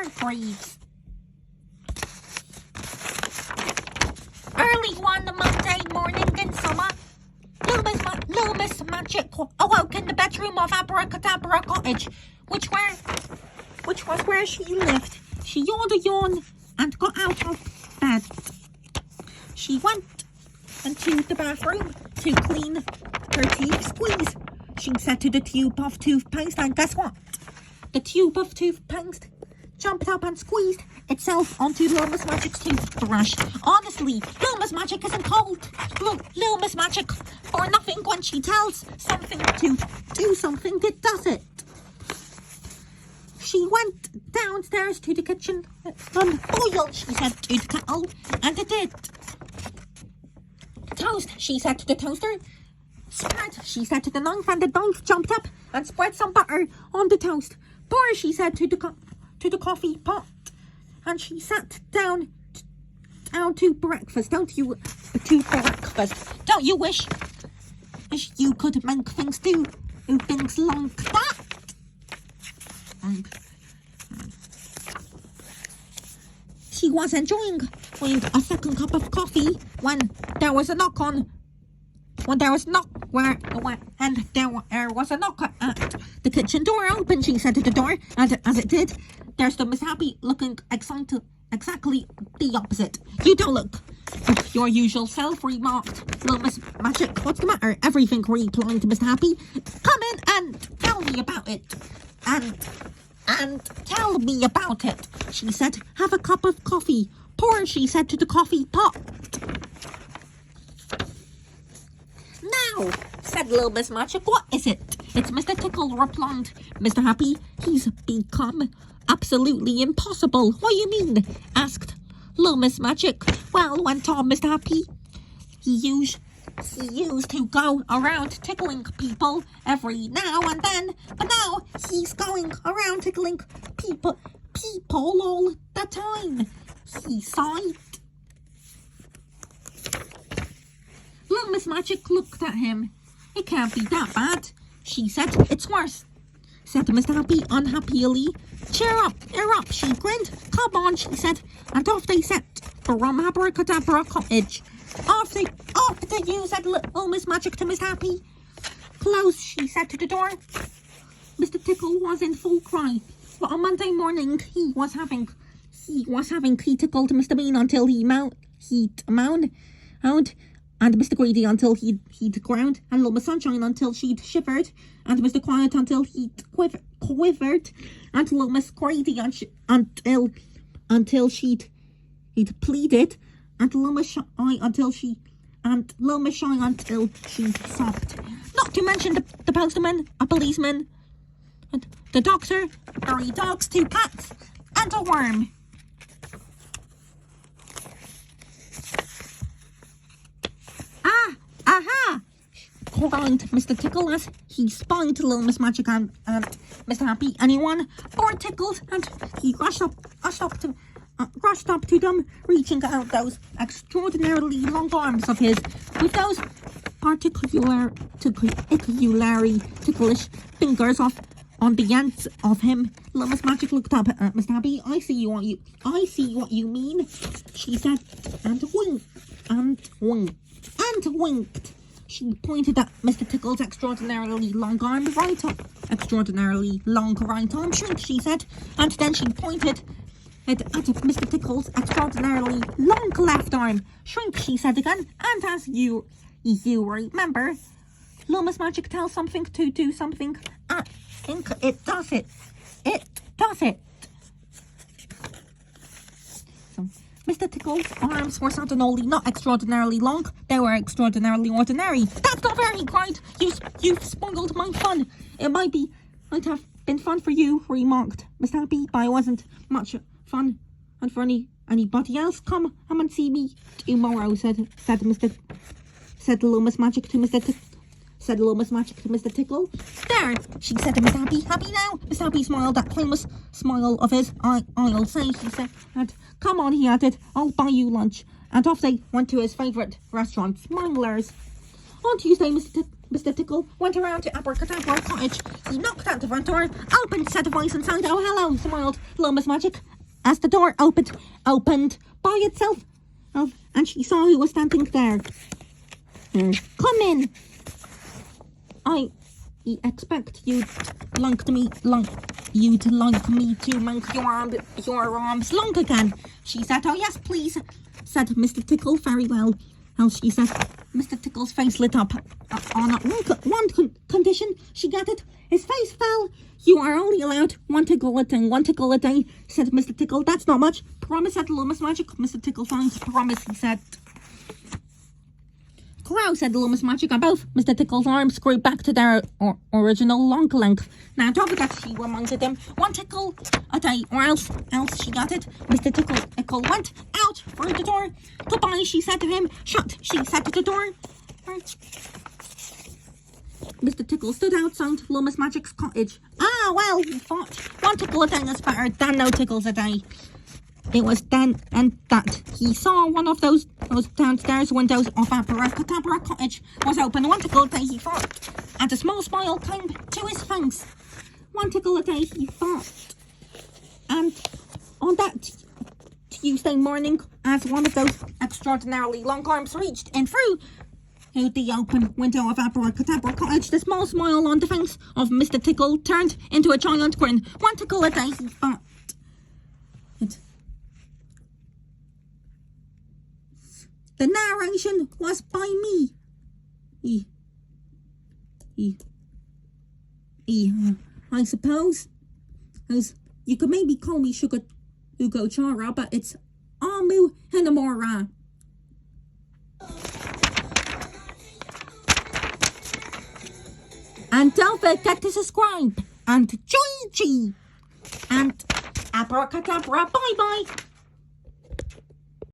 Hargreaves. Early one Monday morning in summer, Loomis Magic awoke in the bedroom of Abracadabra Cottage, which was where she lived. She yawned a yawn and got out of bed. She went into the bathroom to clean her teeth squeeze. She said to the tube of toothpaste, and guess what? The tube of toothpaste jumped up and squeezed itself onto Loomis Magic's toothbrush. Honestly, Loomis Magic isn't cold. Loomis Magic for nothing. When she tells something to do something, it does it. She went downstairs to the kitchen. Boil, she said to the kettle, and it did. Toast, she said to the toaster. Spread, she said to the knife, and the knife jumped up and spread some butter on the toast. Pour, she said to the coffee pot, and she sat down to breakfast. Don't you wish you could make things do things like that? And she was enjoying a second cup of coffee when there was a knock at the kitchen door. Open, she said to the door, and as it did, there stood Miss Happy looking exactly the opposite. You don't look like your usual self, remarked Loomis Magic. What's the matter? Everything, replied Miss Happy. Come in and tell me about it. And tell me about it, she said. Have a cup of coffee. Pour, she said to the coffee pot. Now, said Loomis Magic, what is it? It's Mr. Tickle, replied Mr. Happy. He's become absolutely impossible. What do you mean? Asked Loomis Magic. Well, went on Mr. Happy, he used to go around tickling people every now and then, but now he's going around tickling people all the time. He sighed. Loomis Magic looked at him. It can't be that bad, she said. It's worse, said Mr. Happy unhappily. Cheer up, she grinned. Come on, she said, and off they set from Abracadabra Cottage. After you, said Loomis Magic to Miss Happy. Close, she said to the door. Mr. Tickle was in full cry. But on Monday morning, he was having tickled Mr. Bean until he moaned, and Mr. Greedy until he'd ground, and Loomis Sunshine until she'd shivered, and Mr. Quiet until he'd quivered, and Loomis Greedy until he'd pleaded, and Loomis Shy until she sobbed. Not to mention the postman, a policeman, and the doctor, 3 dogs, 2 cats, and a worm. Aha! cried Mr. Tickle as he spied Loomis Magic and Mr. Happy. Anyone more tickled, and he rushed up to them, reaching out those extraordinarily long arms of his, with those particularly ticklish fingers on the ends of him. Loomis Magic looked up at Mr. Happy. I see what you mean, she said, and winked. She pointed at Mr. Tickle's extraordinarily long right arm. Shrink, she said, and then she pointed at Mr. Tickle's extraordinarily long left arm. Shrink, she said again, and as you remember, Loomis Magic tells something to do something. I think it does it. It does it. So, Mr. Tickle's arms were certainly not extraordinarily long. They were extraordinarily ordinary. That's not fair, he cried. You've spoiled my fun. It might have been fun for you, remarked Mr. Happy, but it wasn't much fun. And for anybody else, come and see me tomorrow, said Loomis Magic to Mr. Tickle. There, she said to Miss Happy. Happy now? Miss Happy smiled, that famous smile of his. I'll say, she said. And come on, he added, I'll buy you lunch. And off they went to his favourite restaurant, Smiler's. On Tuesday, Mr. Mr. Tickle went around to Abracadabra Cottage. He knocked at the front door, opened, said a voice inside. Oh, hello, smiled little Miss Magic. As the door opened by itself. Oh, and she saw who was standing there. Come in. I expect you'd like me to make your arms long again. She said, oh yes, please, said Mr. Tickle. Very well. And she said, Mr. Tickle's face lit up on one condition. She got it. His face fell. You are only allowed one tickle a day, said Mr. Tickle. That's not much. Promise, said little Miss Magic. Mr. Tickle signed. Promise, he said. Crow, said little Miss Magic, and both Mr. Tickle's arms grew back to their original long length. Now, don't forget, she reminded him, one tickle a day, or else she got it. Mr. Tickle went out through the door. Goodbye, she said to him. Shut, she said to the door. Mr. Tickle stood outside little Miss Magic's cottage. Ah, well, he thought, one tickle a day is better than no tickles a day. It was then and that he saw one of those downstairs windows of Abracadabra Cottage was open. One tickle a day, he thought, and a small smile came to his face. One tickle a day, he thought. And on that Tuesday morning, as one of those extraordinarily long arms reached in through the open window of Abracadabra Cottage, the small smile on the face of Mr. Tickle turned into a giant grin. One tickle a day, he thought. The narration was by me. I suppose. As you could maybe call me Sugar Ugo Chara, but it's Amu Hinamori. And don't forget to subscribe and join G and Abracadabra. Bye bye.